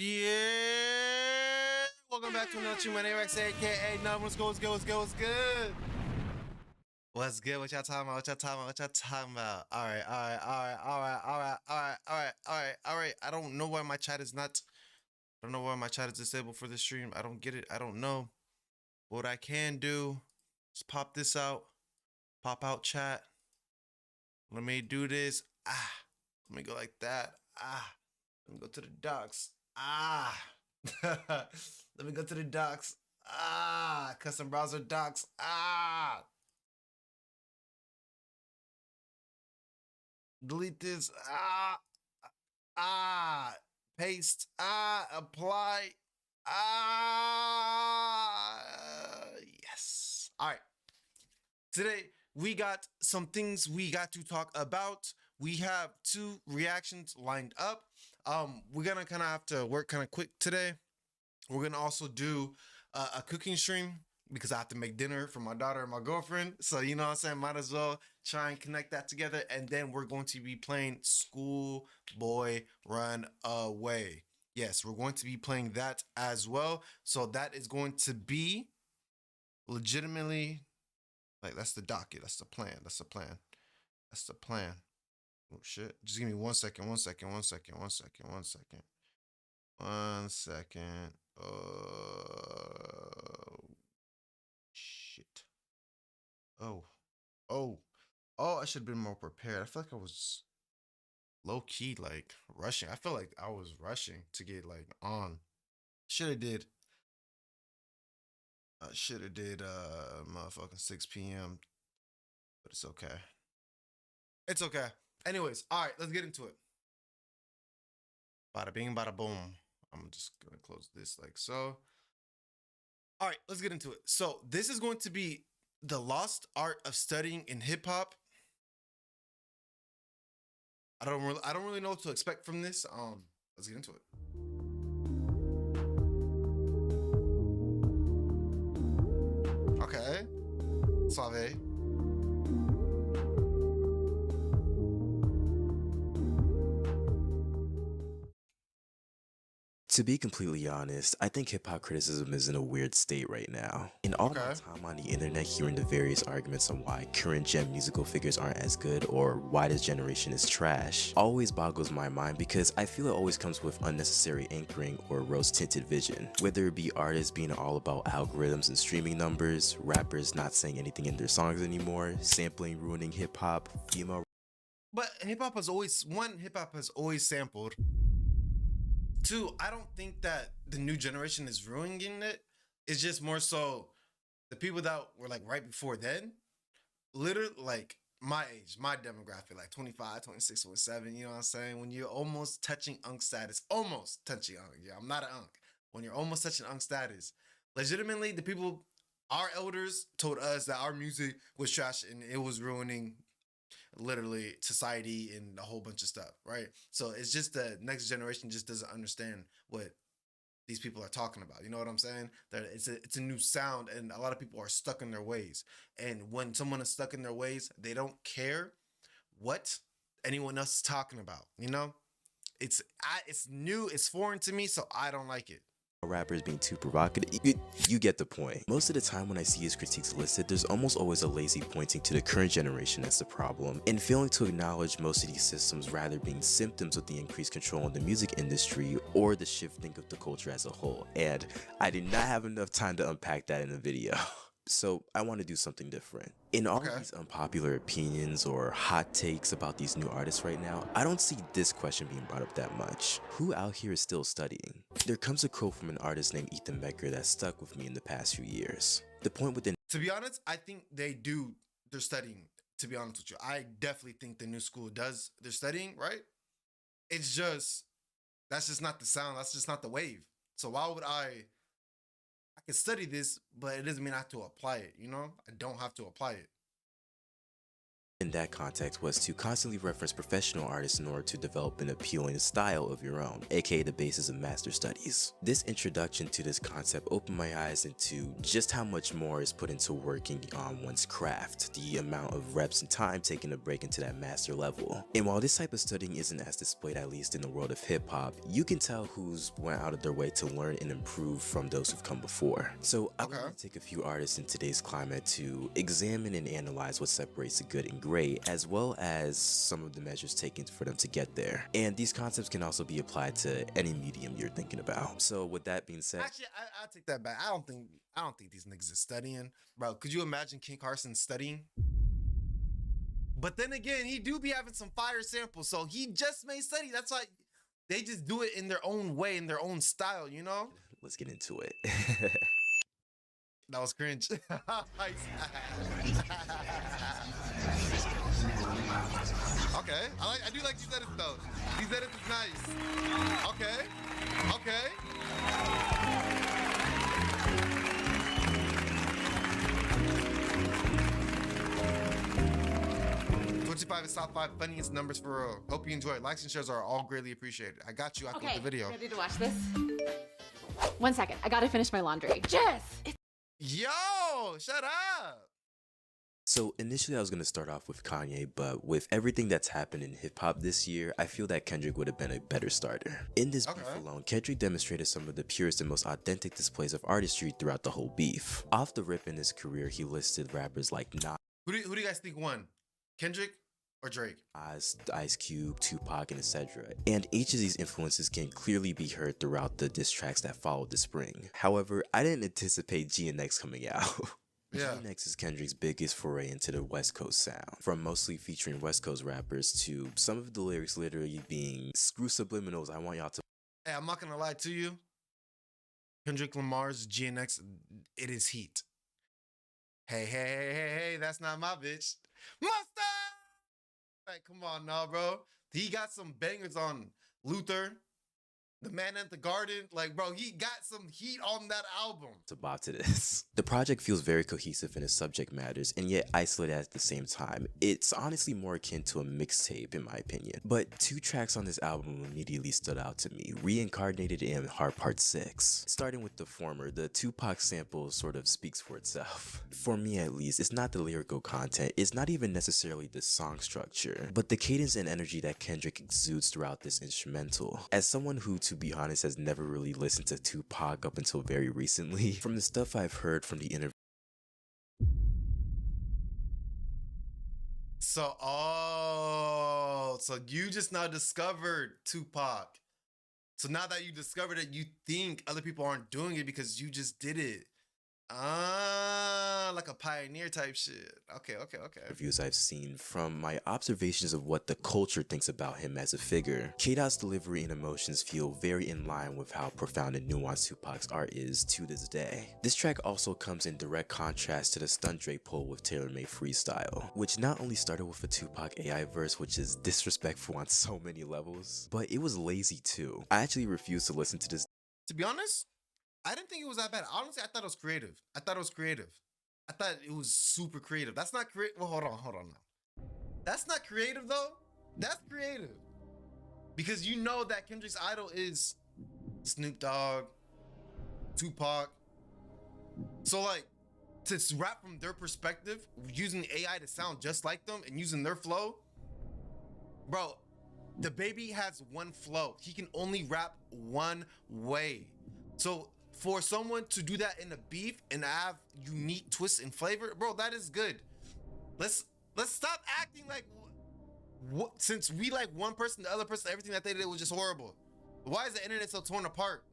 Yeah, welcome back to another Money Rex, aka No. What's good? What's good? What's good? What's good? What's good? What y'all talking about? What y'all talking about? What y'all talking about? All right, all right, all right, all right, all right, all right, all right, all right, all right. I don't know why my chat is not. I don't know why my chat is disabled for this stream. I don't get it. I don't know. What I can do is pop this out. Pop out chat. Let me do this. Let me go like that. Let me go to the docs. Let me go to the docs. Custom browser docs. Delete this. Paste. Apply. Yes. All right. Today we got some things we got to talk about. We have two reactions lined up. We're gonna kind of have to work kind of quick today. We're gonna also do a cooking stream because I have to make dinner for my daughter and my girlfriend. So you know what I'm saying, might as well try and connect that together. And then we're going to be playing Schoolboy Runaway. Yes, we're going to be playing that as well. So that is going to be legitimately like that's the docket. That's the plan. That's the plan. That's the plan. Oh shit. Just give me 1 second. 1 second. 1 second. 1 second. 1 second. 1 second. Shit. Oh. Oh. Oh, I should have been more prepared. I feel like I was low key like rushing. I feel like I was rushing to get like on. Should have did. I should have did motherfucking 6 p.m. But it's okay. It's okay. Anyways, all right, let's get into it. Bada bing, bada boom. I'm just gonna close this like so. All right, let's get into it. So this is going to be the lost art of studying in hip hop. I don't really know what to expect from this. Let's get into it. Okay, suave. To be completely honest, I think hip hop criticism is in a weird state right now. In all my Okay. time on the internet hearing the various arguments on why current gen musical figures aren't as good or why this generation is trash, always boggles my mind because I feel it always comes with unnecessary anchoring or rose-tinted vision. Whether it be artists being all about algorithms and streaming numbers, rappers not saying anything in their songs anymore, sampling ruining hip hop, female. But hip hop has always sampled. Two, I don't think that the new generation is ruining it. It's just more so the people that were like right before then, literally like my age, my demographic, like 25, 26, 27, you know what I'm saying? When you're almost touching unk status, almost touching unk. Yeah, I'm not an unk. When you're almost touching unk status, legitimately, the people, our elders told us that our music was trash and it was ruining literally society and a whole bunch of stuff, right? So it's just the next generation just doesn't understand what these people are talking about. You know what I'm saying? That it's a new sound, and a lot of people are stuck in their ways. And when someone is stuck in their ways, they don't care what anyone else is talking about. You know, it's new, it's foreign to me, so I don't like it. Rappers being too provocative. You get the point. Most of the time when I see his critiques listed, there's almost always a lazy pointing to the current generation as the problem, and failing to acknowledge most of these systems rather being symptoms of the increased control in the music industry or the shifting of the culture as a whole. And I did not have enough time to unpack that in a video. So I want to do something different. In all Okay. of these unpopular opinions or hot takes about these new artists right now, I don't see this question being brought up that much. Who out here is still studying? There comes a quote from an artist named Ethan Becker that stuck with me in the past few years. The point with the To be honest, I think they're studying. To be honest with you, I definitely think the new school does. They're studying, right? It's just that's just not the sound. That's just not the wave. So why would I can study this, but it doesn't mean I have to apply it. You know, I don't have to apply it. in that context was to constantly reference professional artists in order to develop an appealing style of your own, aka the basis of master studies. This introduction to this concept opened my eyes into just how much more is put into working on one's craft, the amount of reps and time taken to break into that master level. And while this type of studying isn't as displayed, at least in the world of hip-hop, you can tell who's went out of their way to learn and improve from those who've come before. So I want to take a few artists in today's climate to examine and analyze what separates the good and great, as well as some of the measures taken for them to get there. And these concepts can also be applied to any medium you're thinking about. So with that being said, Actually, I take that back. I don't think these niggas is studying, bro. Could you imagine King Carson studying? But then again, he do be having some fire samples, so he just may study. That's why they just do it in their own way, in their own style, you know? let's get into it. That was cringe. Okay, I do like these edits though. These edits is nice. Okay. 25 is top 5 funniest numbers for real. Hope you enjoy it. Likes and shares are all greatly appreciated. I got you. I clicked the video. Ready to watch this? 1 second. I gotta finish my laundry. Jess! Yo, shut up. So initially I was going to start off with Kanye, but with everything that's happened in hip-hop this year, I feel that Kendrick would have been a better starter. In this beef alone, Kendrick demonstrated some of the purest and most authentic displays of artistry throughout the whole beef. Off the rip in his career, he listed rappers like Nas. Who do you guys think won? Kendrick or Drake? Ice Cube, Tupac, and etc. And each of these influences can clearly be heard throughout the diss tracks that followed the spring. However, I didn't anticipate GNX coming out. Yeah. GNX is Kendrick's biggest foray into the West Coast sound, from mostly featuring West Coast rappers to some of the lyrics literally being screw subliminals. I want y'all to. Hey, I'm not gonna lie to you. Kendrick Lamar's GNX, it is heat. Hey, that's not my bitch. Mustard! Like, come on now, bro. He got some bangers on Luther, The Man at the Garden. Like, bro, he got some heat on that album. To bop to this. The project feels very cohesive in its subject matters and yet isolated at the same time. It's honestly more akin to a mixtape in my opinion. But 2 tracks on this album immediately stood out to me, Reincarnated and Heart Part 6. Starting with the former, the Tupac sample sort of speaks for itself. For me at least, it's not the lyrical content, it's not even necessarily the song structure, but the cadence and energy that Kendrick exudes throughout this instrumental. As someone who, to be honest, has never really listened to Tupac up until very recently, from the stuff I've heard from the interview. So you just now discovered Tupac. So now that you discovered it, you think other people aren't doing it because you just did it. Like a pioneer type shit. Okay. Reviews I've seen, from my observations of what the culture thinks about him as a figure, K-Dot's delivery and emotions feel very in line with how profound and nuanced Tupac's art is to this day. This track also comes in direct contrast to the Stunt Drake pull with Taylor Made Freestyle, which not only started with a Tupac AI verse, which is disrespectful on so many levels, but it was lazy too. I actually refuse to listen to this. To be honest, I didn't think it was that bad. Honestly, I thought it was creative. I thought it was super creative. That's not creative. Well, hold on now. That's not creative though. That's creative. Because you know that Kendrick's idol is Snoop Dogg, Tupac. So like, to rap from their perspective, using AI to sound just like them and using their flow, bro, the baby has one flow. He can only rap one way. So for someone to do that in a beef and have unique twists and flavor, bro, that is good. Let's stop acting like since we like one person, the other person, everything that they did was just horrible. Why is the internet so torn apart?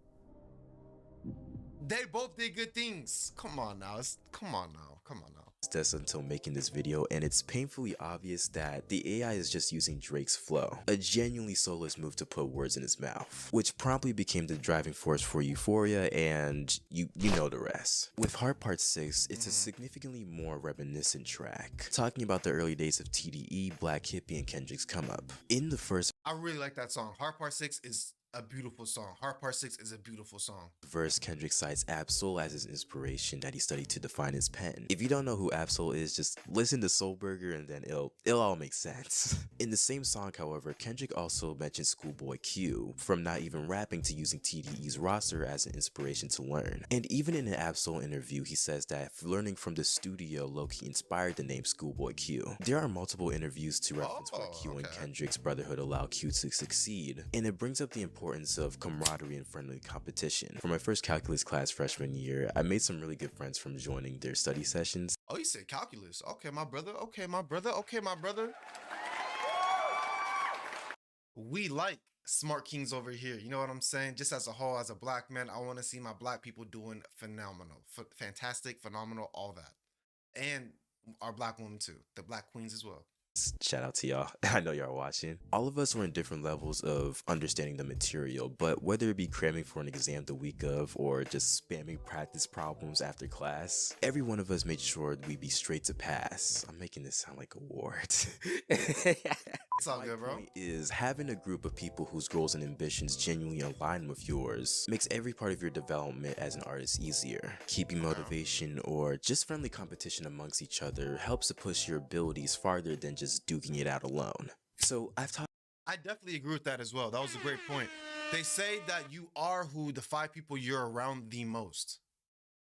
They both did good things. Come on now. This until making this video, and it's painfully obvious that the AI is just using Drake's flow, a genuinely soulless move to put words in his mouth, which promptly became the driving force for Euphoria, and you know the rest. With Heart Part 6, it's a significantly more reminiscent track, talking about the early days of TDE, Black Hippie, and Kendrick's come up. In the first, I really like that song. Heart Part 6 is a beautiful song. Heart Part 6 is a beautiful song. Verse, Kendrick cites Absol as his inspiration that he studied to define his pen. If you don't know who Absol is, just listen to Soulburger and then it'll all make sense. In the same song, however, Kendrick also mentioned Schoolboy Q, from not even rapping to using TDE's roster as an inspiration to learn. And even in an Absol interview, he says that learning from the studio low-key inspired the name Schoolboy Q. There are multiple interviews to reference where Q and Kendrick's brotherhood allowed Q to succeed, and it brings up the importance of camaraderie and friendly competition. For my first calculus class freshman year, I made some really good friends from joining their study sessions. Oh, you said calculus. Okay, my brother. Okay, my brother. Okay, my brother. We like smart kings over here. You know what I'm saying? Just as a whole, as a black man, I want to see my black people doing phenomenal, fantastic, phenomenal, all that. And our black women too, the black queens as well. Shout out to y'all. I know y'all watching. All of us were in different levels of understanding the material, but whether it be cramming for an exam the week of or just spamming practice problems after class, every one of us made sure we be straight to pass. I'm making this sound like awards. It's all good, bro. My point is, having a group of people whose goals and ambitions genuinely align with yours makes every part of your development as an artist easier. Keeping motivation or just friendly competition amongst each other helps to push your abilities farther than just duking it out alone. So I definitely agree with that as well. That was a great point. They say that you are who the 5 people you're around the most.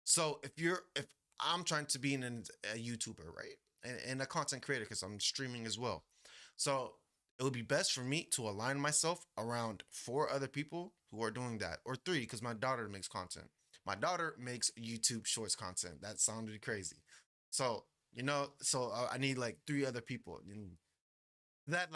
So if I'm trying to be a YouTuber, right? And a content creator, because I'm streaming as well. So it would be best for me to align myself around 4 other people who are doing that, or 3, because my daughter makes content. My daughter makes YouTube shorts content. That sounded crazy. So, I need like 3 other people. And that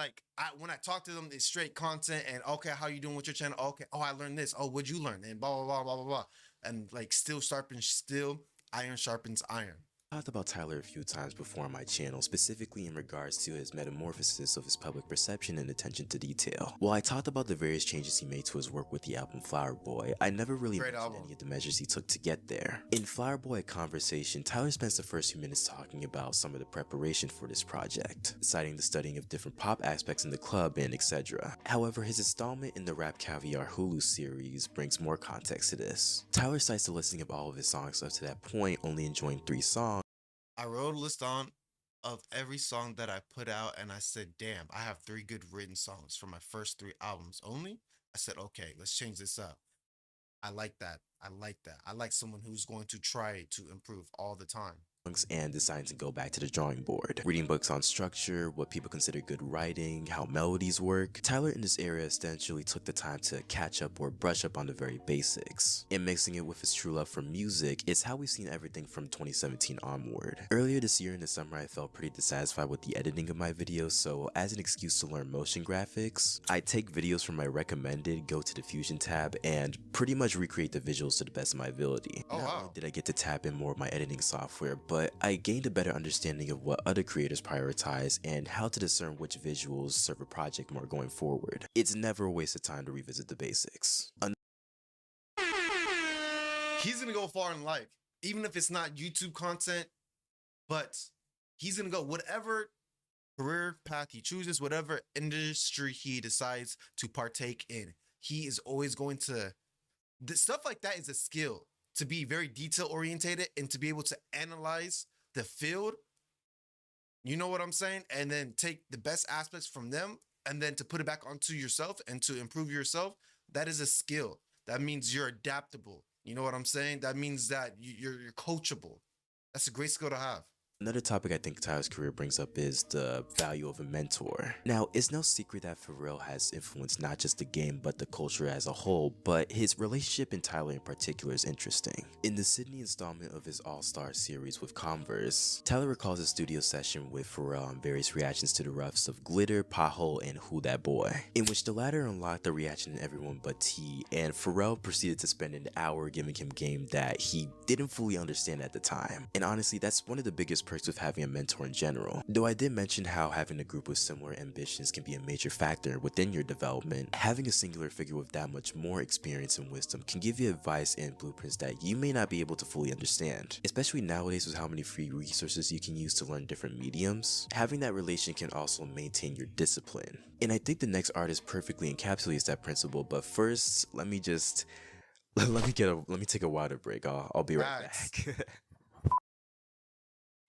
when I talk to them, it's straight content and okay, how you doing with your channel? Okay, oh, I learned this. Oh, what'd you learn? And blah, blah, blah, blah, blah, blah. And like steel sharpens steel, iron sharpens iron. I talked about Tyler a few times before on my channel, specifically in regards to his metamorphosis of his public perception and attention to detail. While I talked about the various changes he made to his work with the album Flower Boy, I never really mentioned any of the measures he took to get there. In Flower Boy Conversation, Tyler spends the first few minutes talking about some of the preparation for this project, citing the studying of different pop aspects in the club and etc. However, his installment in the Rap Caviar Hulu series brings more context to this. Tyler cites the listing of all of his songs up to that point, only enjoying 3 songs. I wrote a list of every song that I put out, and I said, damn, I have 3 good written songs for my first 3 albums only. I said, okay, let's change this up. I like that. I like someone who's going to try to improve all the time. And deciding to go back to the drawing board. Reading books on structure, what people consider good writing, how melodies work. Tyler in this area essentially took the time to catch up or brush up on the very basics. And mixing it with his true love for music is how we've seen everything from 2017 onward. Earlier this year in the summer, I felt pretty dissatisfied with the editing of my videos, so as an excuse to learn motion graphics, I take videos from my recommended, go to the Fusion tab, and pretty much recreate the visuals to the best of my ability. Not only did I get to tap in more of my editing software, but I gained a better understanding of what other creators prioritize and how to discern which visuals serve a project more going forward. It's never a waste of time to revisit the basics. He's gonna go far in life, even if it's not YouTube content, but he's gonna go whatever career path he chooses, whatever industry he decides to partake in. He is always going to, stuff like that is a skill. To be very detail orientated and to be able to analyze the field, you know what I'm saying? And then take the best aspects from them and then to put it back onto yourself and to improve yourself. That is a skill. That means you're adaptable. You know what I'm saying? That means that you're coachable. That's a great skill to have. Another topic I think Tyler's career brings up is the value of a mentor. Now, it's no secret that Pharrell has influenced not just the game but the culture as a whole, but his relationship in Tyler in particular is interesting. In the Sydney installment of his All-Star series with Converse, Tyler recalls a studio session with Pharrell on various reactions to the roughs of Glitter, Pothole, and Who That Boy, in which the latter unlocked the reaction in everyone but T, and Pharrell proceeded to spend an hour giving him game that he didn't fully understand at the time. And honestly, that's one of the biggest perks with having a mentor in general. Though I did mention how having a group with similar ambitions can be a major factor within your development, having a singular figure with that much more experience and wisdom can give you advice and blueprints that you may not be able to fully understand. Especially nowadays with how many free resources you can use to learn different mediums, having that relation can also maintain your discipline. And I think the next artist perfectly encapsulates that principle, but first, let me take a water break. I'll be right back.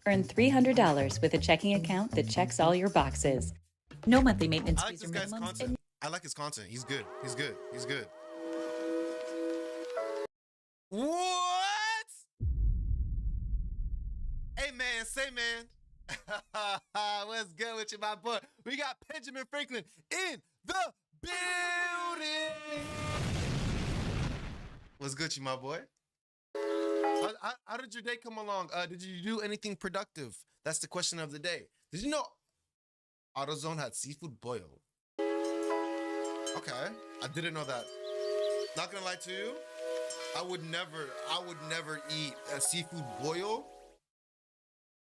Earn $300 with a checking account that checks all your boxes. No monthly maintenance I like fees this or guy's minimums. content. I like his content. He's good. He's good. He's good. What? Hey man, say man. What's good with you, my boy? We got Benjamin Franklin in the building. What's good, you my boy? How did your day come along? Did you do anything productive? That's the question of the day. Did you know AutoZone had seafood boil? Okay, I didn't know that. Not gonna lie to you, I would never eat a seafood boil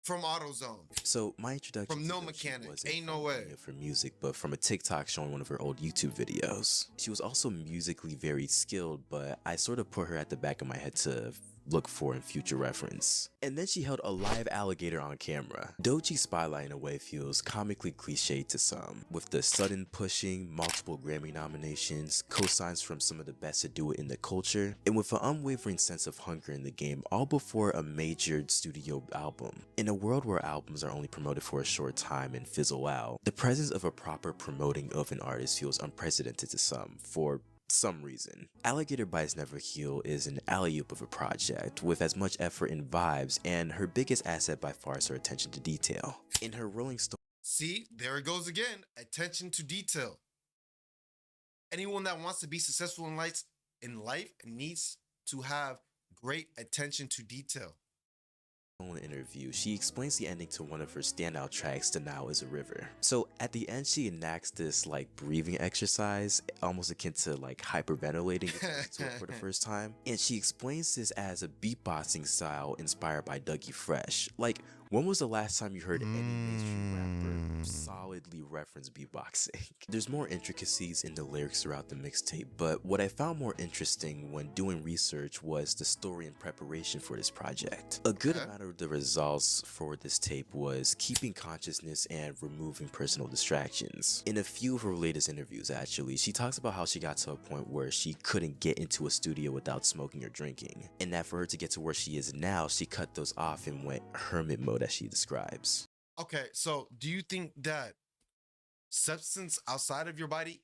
from AutoZone. So my introduction From to No Doechii Mechanic. wasn't Ain't no from way. learning it for music, but from a TikTok showing one of her old YouTube videos. She was also musically very skilled, but I sort of put her at the back of my head to look for in future reference. And then she held a live alligator on camera. Doechii's spotlight in a way feels comically cliched to some, with the sudden pushing, multiple Grammy nominations, cosigns from some of the best to do it in the culture, and with an unwavering sense of hunger in the game, all before a major studio album. In a world where albums are only promoted for a short time and fizzle out, the presence of a proper promoting of an artist feels unprecedented to some, for some reason. Alligator Bites Never Heal is an alley-oop of a project with as much effort and vibes, and her biggest asset by far is her attention to detail. In her Rolling Stone See, there it goes again. Attention to detail. Anyone that wants to be successful in life needs to have great attention to detail. interview, she explains the ending to one of her standout tracks, "The Nile is a River." So at the end, she enacts this like breathing exercise, almost akin to like hyperventilating to it for the first time. And she explains this as a beatboxing style inspired by Dougie Fresh. Like, when was the last time you heard any mainstream rapper solidly reference beatboxing? There's more intricacies in the lyrics throughout the mixtape, but what I found more interesting when doing research was the story and preparation for this project. A good amount of the results for this tape was keeping consciousness and removing personal distractions. In a few of her latest interviews, actually, she talks about how she got to a point where she couldn't get into a studio without smoking or drinking, and that for her to get to where she is now, she cut those off and went hermit mode, as she describes. Okay, so do you think that substance outside of your body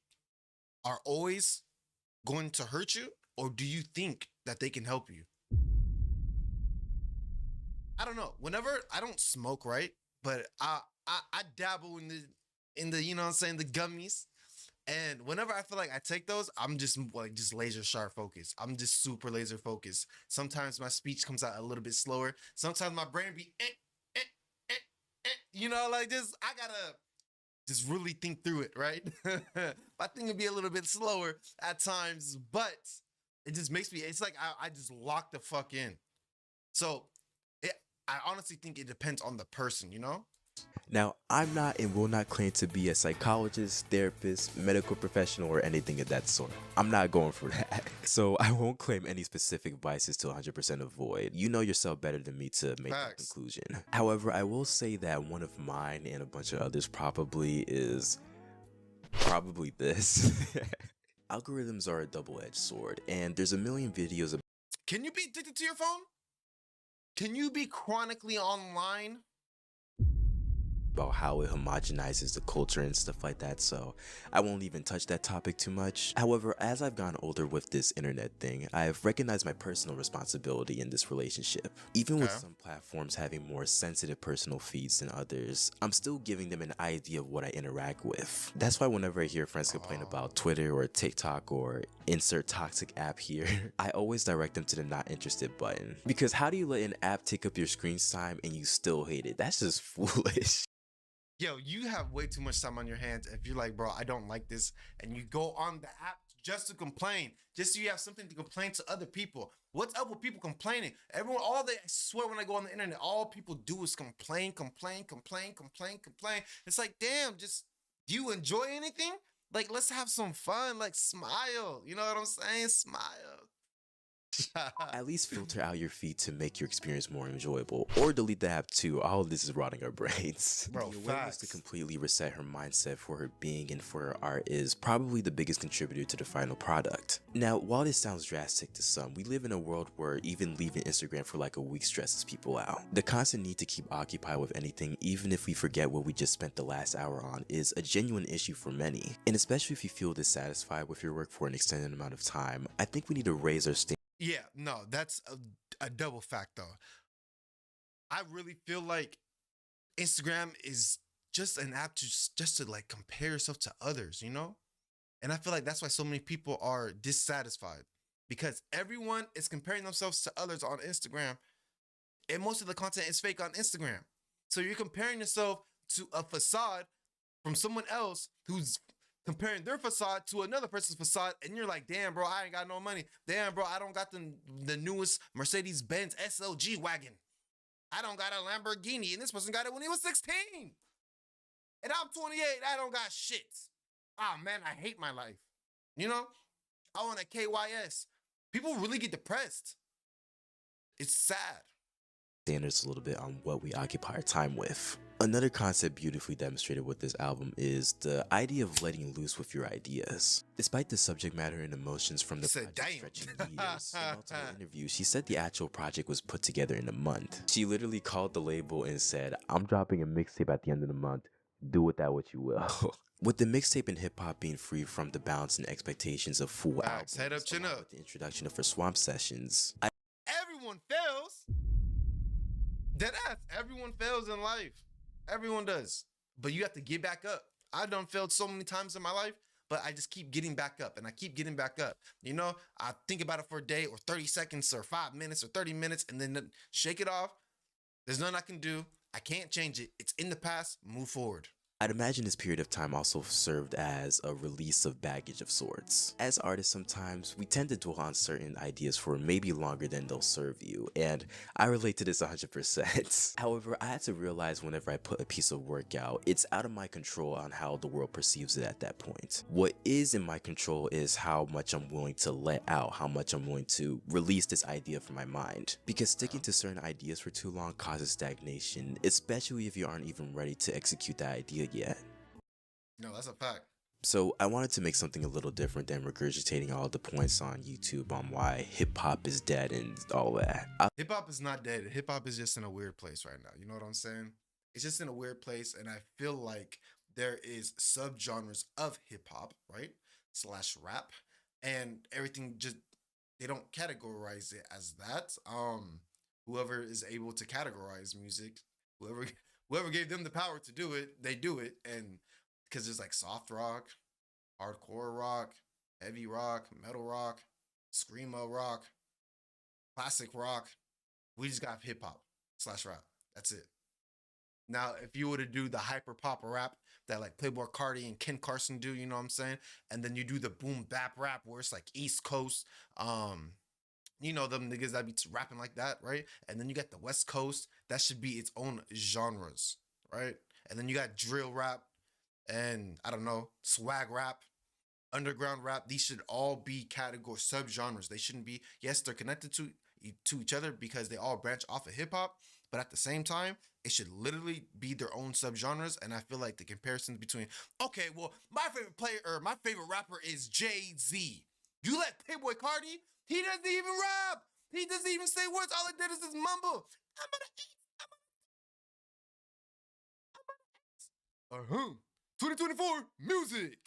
are always going to hurt you, or do you think that they can help you? I don't know. Whenever I don't smoke, right? But I dabble in the you know what I'm saying, the gummies. And whenever I feel like I take those, I'm just like laser sharp focused. I'm just super laser focused. Sometimes my speech comes out a little bit slower. Sometimes my brain be you know, like this. I gotta just really think through it, right? I think it'd be a little bit slower at times, but it just makes me, it's like I just lock the fuck in. So I honestly think it depends on the person, you know? Now, I'm not and will not claim to be a psychologist, therapist, medical professional, or anything of that sort. I'm not going for that. So I won't claim any specific vices to 100% avoid. You know yourself better than me to make that conclusion. However, I will say that one of mine and a bunch of others probably this. Algorithms are a double-edged sword, and there's a million videos of. Can you be addicted to your phone? Can you be chronically online? About how it homogenizes the culture and stuff like that, so I won't even touch that topic too much. However, as I've gotten older with this internet thing, I've recognized my personal responsibility in this relationship. Even with some platforms having more sensitive personal feeds than others, I'm still giving them an idea of what I interact with. That's why whenever I hear friends complain about Twitter or TikTok or insert toxic app here, I always direct them to the not interested button. Because how do you let an app take up your screen time and you still hate it? That's just foolish. Yo, you have way too much time on your hands if you're like, bro, I don't like this, and you go on the app to just to complain, just so you have something to complain to other people. What's up with people complaining? Everyone, all they, I swear when I go on the internet, all people do is complain. It's like, damn, just, do you enjoy anything? Like, let's have some fun. Like, smile. You know what I'm saying? Smile. At least filter out your feed to make your experience more enjoyable, or delete the app too. All of this is rotting our brains. Bro, the awareness to completely reset her mindset for her being and for her art is probably the biggest contributor to the final product. Now, while this sounds drastic to some, we live in a world where even leaving Instagram for like a week stresses people out. The constant need to keep occupied with anything, even if we forget what we just spent the last hour on, is a genuine issue for many. And especially if you feel dissatisfied with your work for an extended amount of time, I think we need to raise our standards. Yeah, no, that's a double fact though. I really feel like Instagram is just an app to just to like compare yourself to others, you know? And I feel like that's why so many people are dissatisfied, because everyone is comparing themselves to others on Instagram, and most of the content is fake on Instagram. So you're comparing yourself to a facade from someone else who's comparing their facade to another person's facade, and you're like, damn, bro, I ain't got no money. Damn, bro, I don't got the newest Mercedes-Benz SLG wagon. I don't got a Lamborghini, and this person got it when he was 16. And I'm 28, I don't got shit. Ah, man, I hate my life. You know? I want a KYS. People really get depressed. It's sad. Standards a little bit on what we occupy our time with. Another concept beautifully demonstrated with this album is the idea of letting loose with your ideas. Despite the subject matter and emotions from the project stretching years, in multiple interviews, she said the actual project was put together in a month. She literally called the label and said, "I'm dropping a mixtape at the end of the month. Do with that what you will." With the mixtape and hip-hop being free from the balance and expectations of full albums, head up, chin up. with the introduction of her Swamp Sessions, Everyone fails. Deadass, everyone fails in life. Everyone does. But you have to get back up. I've done failed so many times in my life, but I just keep getting back up, and I keep getting back up. You know, I think about it for a day or 30 seconds or 5 minutes or 30 minutes and then shake it off. There's nothing I can do. I can't change it. It's in the past. Move forward. I'd imagine this period of time also served as a release of baggage of sorts. As artists, sometimes we tend to dwell on certain ideas for maybe longer than they'll serve you, and I relate to this 100%. However, I had to realize whenever I put a piece of work out, it's out of my control on how the world perceives it at that point. What is in my control is how much I'm willing to let out, how much I'm willing to release this idea from my mind. Because sticking to certain ideas for too long causes stagnation, especially if you aren't even ready to execute that idea yet. No, that's a fact. So I wanted to make something a little different than regurgitating all the points on YouTube on why hip-hop is dead and all that. Hip-hop is not dead. Hip-hop is just in a weird place right now. You know what I'm saying? It's just in a weird place, and I feel like there is subgenres of hip-hop, right? Slash rap, and everything just, they don't categorize it as that. Whoever is able to categorize music, whoever gave them the power to do it, they do it. And because there's like soft rock, hardcore rock, heavy rock, metal rock, screamo rock, classic rock. We just got hip hop slash rap. That's it. Now, if you were to do the hyper pop rap that like Playboy Carti and Ken Carson do, you know what I'm saying? And then you do the boom bap rap where it's like East Coast, you know, them niggas that be rapping like that, right? And then you got the West Coast. That should be its own genres, right? And then you got drill rap and, I don't know, swag rap, underground rap. These should all be category subgenres. They shouldn't be, yes, they're connected to each other because they all branch off of hip hop, but at the same time, it should literally be their own subgenres. And I feel like the comparisons between, okay, well, my favorite player or my favorite rapper is Jay-Z. You let Playboy Carti, he doesn't even rap. He doesn't even say words. All he did is just mumble. I'm gonna 2024 music.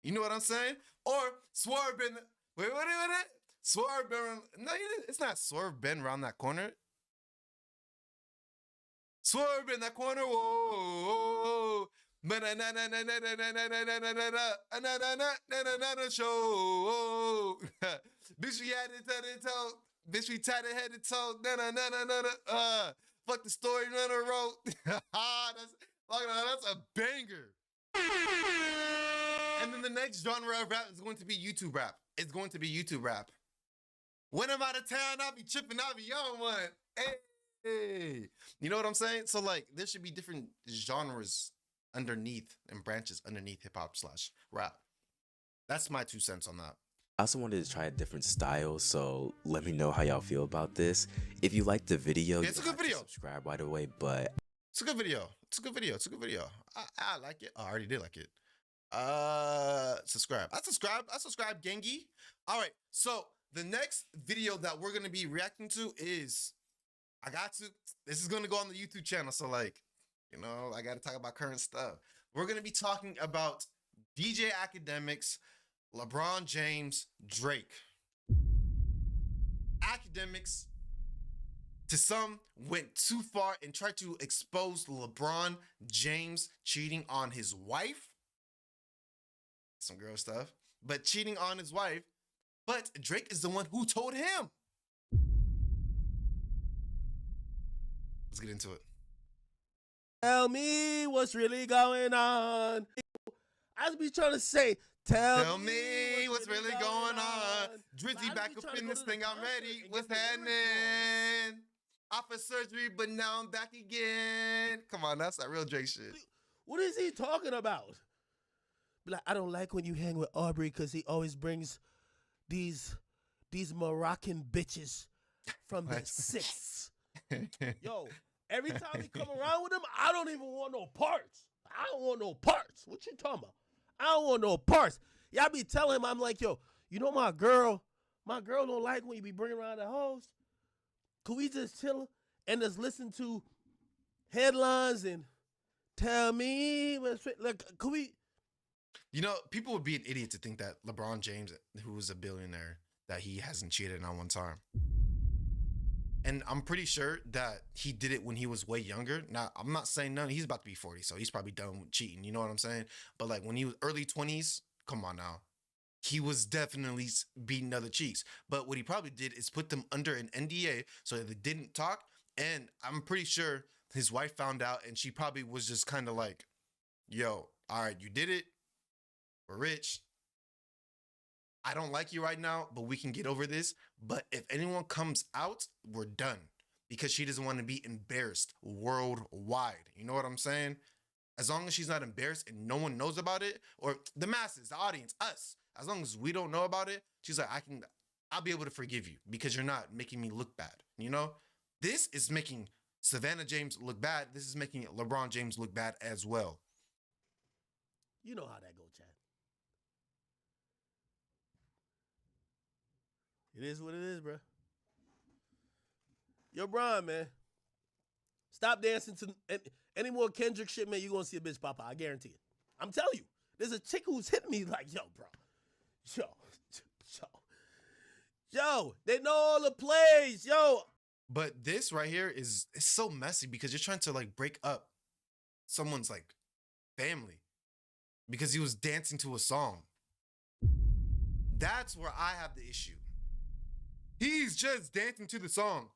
You know what I'm saying? Or Swerve Ben. Wait, what? Swerve Ben. No, it's not Swerve Ben around that corner. Swerve in that corner. Whoa. Show. Bitch, we had it head to toe. Bitch, we tied it head to toe. Fuck the story runner wrote. That's a banger. And then the next genre of rap is going to be YouTube rap. It's going to be YouTube rap. When I'm out of town, I'll be tripping, I'll be on one. Hey. You know what I'm saying? So like there should be different genres underneath and branches underneath hip-hop / rap. That's my 2 cents on that. I also wanted to try a different style, so let me know how y'all feel about this. If you liked the video, It's a good video. Subscribe right away, but It's a good video. It's a good video. It's a good video. I like it. Oh, I already did like it. Subscribe. I subscribe, Gengi. All right. So the next video that we're gonna be reacting to is this is gonna go on the YouTube channel. So like, you know, I gotta talk about current stuff. We're gonna be talking about DJ Akademiks, LeBron James, Drake. Akademiks, to some, went too far and tried to expose LeBron James cheating on his wife. Some girl stuff, but cheating on his wife. But Drake is the one who told him. Let's get into it. Tell me what's really going on. I be trying to say, tell me what's really going on. Drizzy back up in this thing, I'm ready. What's happening? Off of surgery, but now I'm back again. Come on, that's that real Drake shit. What is he talking about? Like, I don't like when you hang with Aubrey because he always brings these Moroccan bitches from the six. Yo, every time he come around with them, I don't even want no parts. I don't want no parts. What you talking about? I don't want no parts. Y'all be telling him, I'm like, yo, you know my girl don't like when you be bringing around the hoes. Could we just chill and just listen to headlines and tell me what's like? Could we? You know, people would be an idiot to think that LeBron James, who was a billionaire, that he hasn't cheated on one time. And I'm pretty sure that he did it when he was way younger. Now, I'm not saying none. He's about to be 40, so he's probably done with cheating. You know what I'm saying? But like when he was early 20s, come on now. He was definitely beating other cheeks. But what he probably did is put them under an NDA so that they didn't talk. And I'm pretty sure his wife found out and she probably was just kind of like, yo, all right, you did it. We're rich. I don't like you right now, but we can get over this. But if anyone comes out, we're done. Because she doesn't want to be embarrassed worldwide. You know what I'm saying? As long as she's not embarrassed and no one knows about it, or the masses, the audience, us, as long as we don't know about it, she's like, I'll be able to forgive you because you're not making me look bad. You know? This is making Savannah James look bad. This is making LeBron James look bad as well. You know how that goes, Chad. It is what it is, bro. Yo, Brian, man. Stop dancing to any more Kendrick shit, man. You're going to see a bitch pop out. I guarantee it. I'm telling you. There's a chick who's hitting me like, yo, bro. Yo, they know all the plays, yo. But this right here it's so messy because you're trying to like break up someone's like family because he was dancing to a song. That's where I have the issue. He's just dancing to the song.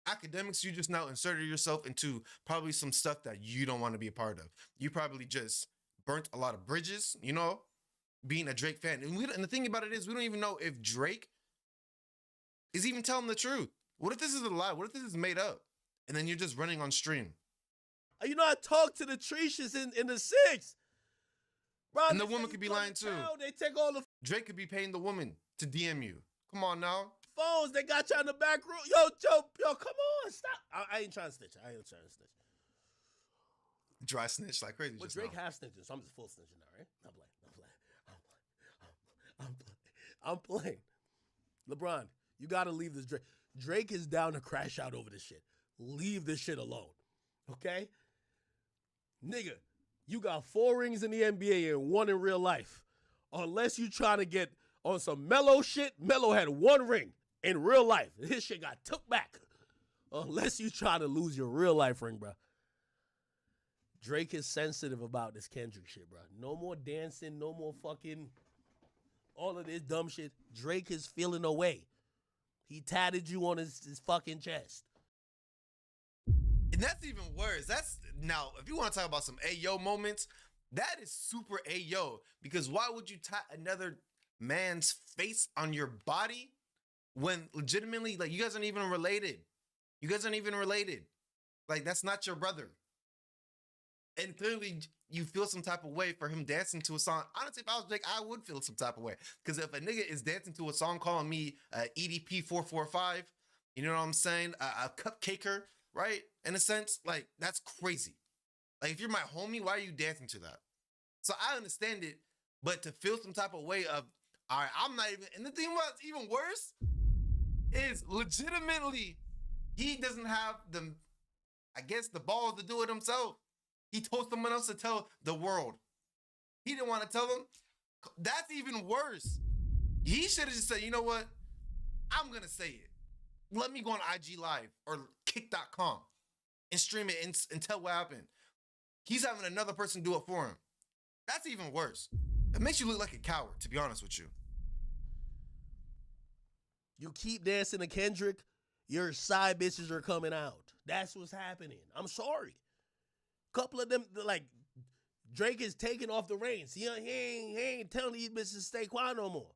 Akademiks, you just now inserted yourself into probably some stuff that you don't want to be a part of. You probably just burnt a lot of bridges, you know, being a Drake fan. And the thing about it is we don't even know if Drake is even telling the truth. What if this is a lie? What if this is made up? And then you're just running on stream. You know, I talked to the Trishas in the six. Bro, and the woman could be lying too. They take all the Drake could be paying the woman to DM you. Come on now. phones. They got you in the back room. Yo, come on, stop. I ain't trying to snitch. Dry snitch like crazy. But Drake has snitching, so I'm just full snitching now, right? I'm playing. LeBron, you gotta leave this Drake. Drake is down to crash out over this shit. Leave this shit alone, okay? Nigga, you got 4 rings in the NBA and 1 in real life. Unless you trying to get on some Melo shit, Melo had 1 ring in real life. His shit got took back. Unless you try to lose your real life ring, bro. Drake is sensitive about this Kendrick shit, bro. No more dancing, no more fucking all of this dumb shit. Drake is feeling away. He tatted you on his fucking chest. And that's even worse. That's now, if you want to talk about some Ayo moments, That is super ayo. Because why would you tie another man's face on your body when legitimately, like, you guys aren't even related? You guys aren't even related. Like, that's not your brother. And clearly, you feel some type of way for him dancing to a song. Honestly, if I was Jake, I would feel some type of way. Because if a nigga is dancing to a song calling me EDP 445, you know what I'm saying? A cupcaker, right? In a sense, like, that's crazy. Like, if you're my homie, why are you dancing to that? So I understand it, but to feel some type of way of, all right, I'm not even, and the thing what's even worse is legitimately, he doesn't have the, I guess, the balls to do it himself. He told someone else to tell the world. He didn't want to tell them. That's even worse. He should have just said, you know what? I'm going to say it. Let me go on IG Live or kick.com and stream it and tell what happened. He's having another person do it for him. That's even worse. It makes you look like a coward, to be honest with you. You keep dancing to Kendrick, your side bitches are coming out. That's what's happening. I'm sorry. Couple of them, like, Drake is taking off the reins. He ain't telling these bitches to stay quiet no more.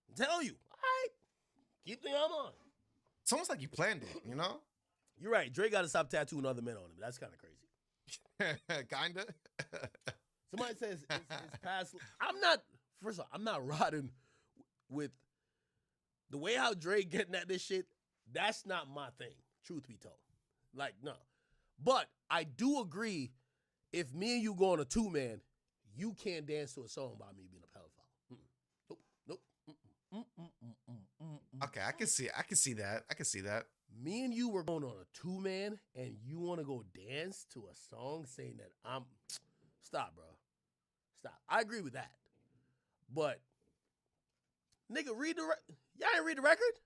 I'm telling you. All right. Keep the arm on. It's almost like you planned it, you know? You're right. Drake got to stop tattooing other men on him. That's kind of crazy. Kinda. Somebody says it's past. First of all, I'm not riding with the way how Drake getting at this shit. That's not my thing, truth be told. Like, no. But I do agree, if me and you go on a 2-man, you can't dance to a song by me being a pedophile. Nope. Okay, I can see that. Me and you were going on a 2-man, and you want to go dance to a song saying that I'm... Stop, bro. Stop. I agree with that. But, nigga, y'all ain't read the record?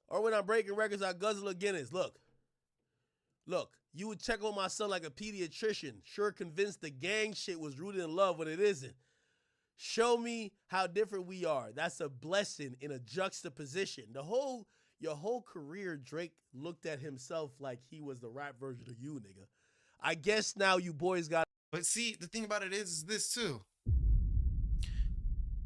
Or when I'm breaking records, I guzzle a Guinness. Look, you would check on my son like a pediatrician, sure convinced the gang shit was rooted in love when it isn't. Show me how different we are. That's a blessing in a juxtaposition. Your whole career, Drake looked at himself like he was the rap version of you, nigga. I guess now you boys got... But see, the thing about it is this too.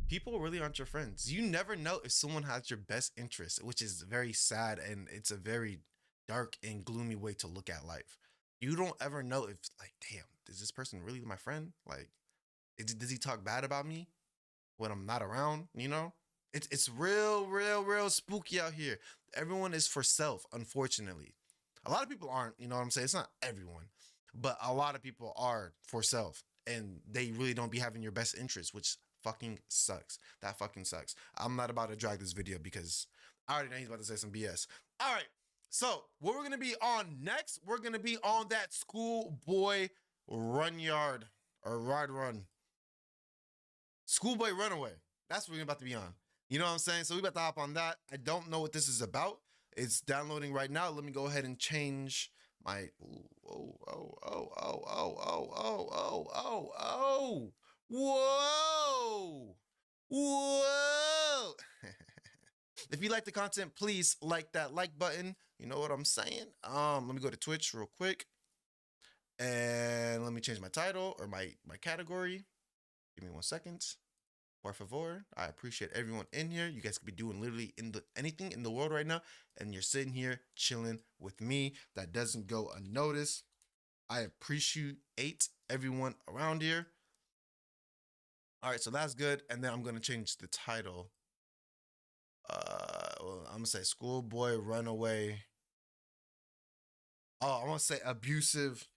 People really aren't your friends. You never know if someone has your best interest, which is very sad, and it's a very dark and gloomy way to look at life. You don't ever know if, like, damn, is this person really my friend? Like, does he talk bad about me when I'm not around? You know, it's real spooky out here. Everyone is for self, unfortunately. A lot of people aren't. You know what I'm saying? It's not everyone, but a lot of people are for self, and they really don't be having your best interest, which fucking sucks. That fucking sucks. I'm not about to drag this video because I already know he's about to say some BS. All right. So what we're going to be on next, we're going to be on that Schoolboy Run Yard or Run. Schoolboy Runaway. That's what we're about to be on. You know what I'm saying? So we about to hop on that. I don't know what this is about. It's downloading right now. Let me go ahead and change my, whoa. If you like the content, please like that like button. You know what I'm saying? Let me go to Twitch real quick. And let me change my title or my category. Give me 1 second. Por favor. I appreciate everyone in here. You guys could be doing literally anything in the world right now, and you're sitting here chilling with me. That doesn't go unnoticed. I appreciate everyone around here. All right, so that's good. And then I'm going to change the title. Well, I'm going to say Schoolboy Runaway. Oh, I want to say abusive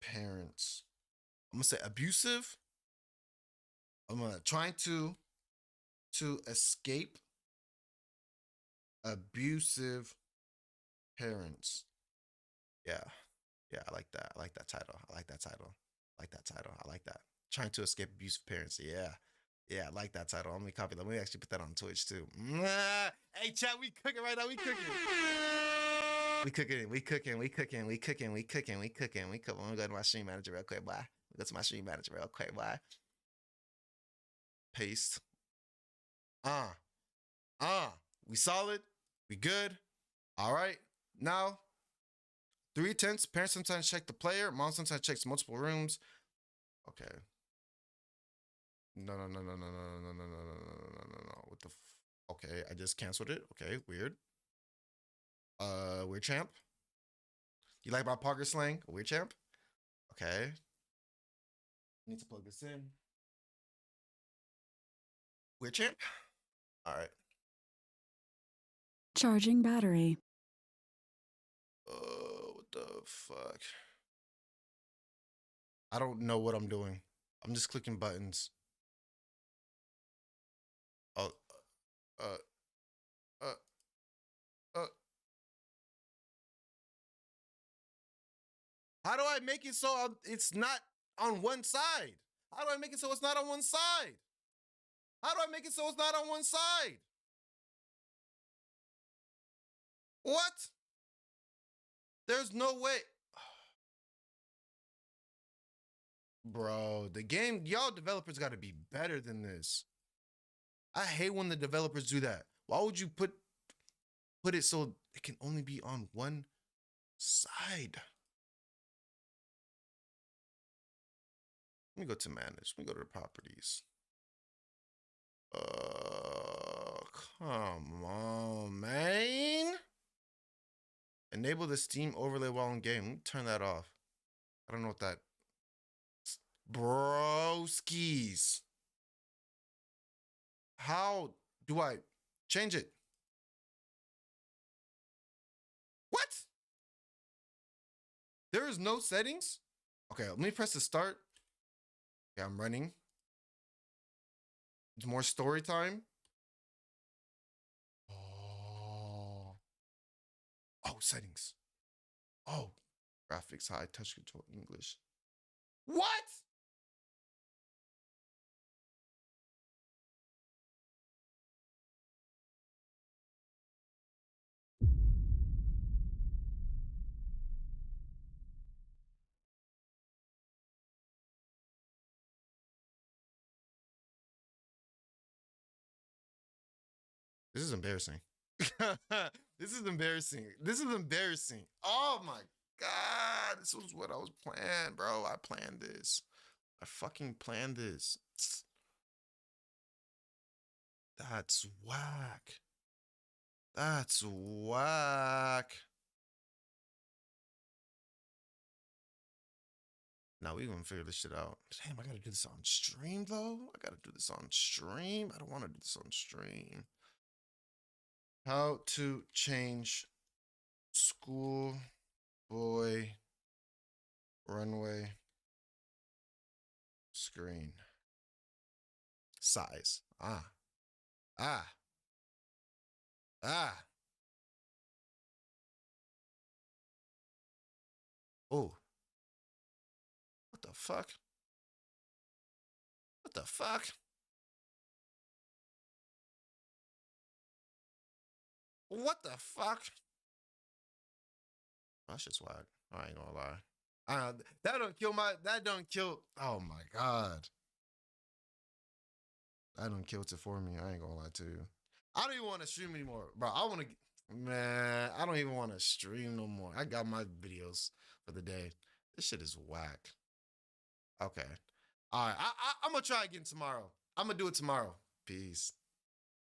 parents. I'm going to say abusive. I'm going to try to escape abusive parents. Yeah, I like that. I like that title. I like that title. I like that. Trying to escape abusive parents. Yeah, I like that title. Let me copy that. Let me actually put that on Twitch too. Hey, chat, we cooking right now. We cooking. We cooking. Let me go to my stream manager real quick, boy. Paste. We solid. We good. All right. Now, 3 tenths. Parents sometimes check the player. Mom sometimes checks multiple rooms. Okay. No. What the? Okay, I just canceled it. Okay, weird. Weird champ. You like my Parker slang? Weird champ. Okay. Need to plug this in. Weird champ. All right. Charging battery. What the fuck? I don't know what I'm doing. I'm just clicking buttons. Oh, uh, uh, uh. How do I make it so it's not on one side? How do I make it so it's not on one side? How do I make it so it's not on one side? What? There's no way. Bro, the game, y'all developers got to be better than this. I hate when the developers do that. Why would you put it so it can only be on one side? Let me go to manage. Let me go to the properties. Come on, man. Enable the Steam overlay while in game. Let me turn that off. I don't know what that. Broskies. How do I change it? What? There is no settings? Okay, let me press the start. Okay, I'm running. It's more story time. Oh, settings. Oh, graphics high, touch control, English. What? This is embarrassing. This is embarrassing. This is embarrassing. Oh my God. This was what I was planning, bro. I planned this. I fucking planned this. That's whack. That's whack. Now we gonna figure this shit out. Damn, I gotta do this on stream though. I gotta do this on stream. I don't want to do this on stream. How to change schoolboy runway screen size. Ah. Oh. What the fuck? What the fuck? What the fuck? That's just whack. I ain't gonna lie. That don't kill. Oh my God. That don't kill it for me. I ain't gonna lie to you. I don't even want to stream anymore, bro. I don't even want to stream no more. I got my videos for the day. This shit is whack. Okay. All right. I'm gonna try again tomorrow. I'm gonna do it tomorrow. Peace.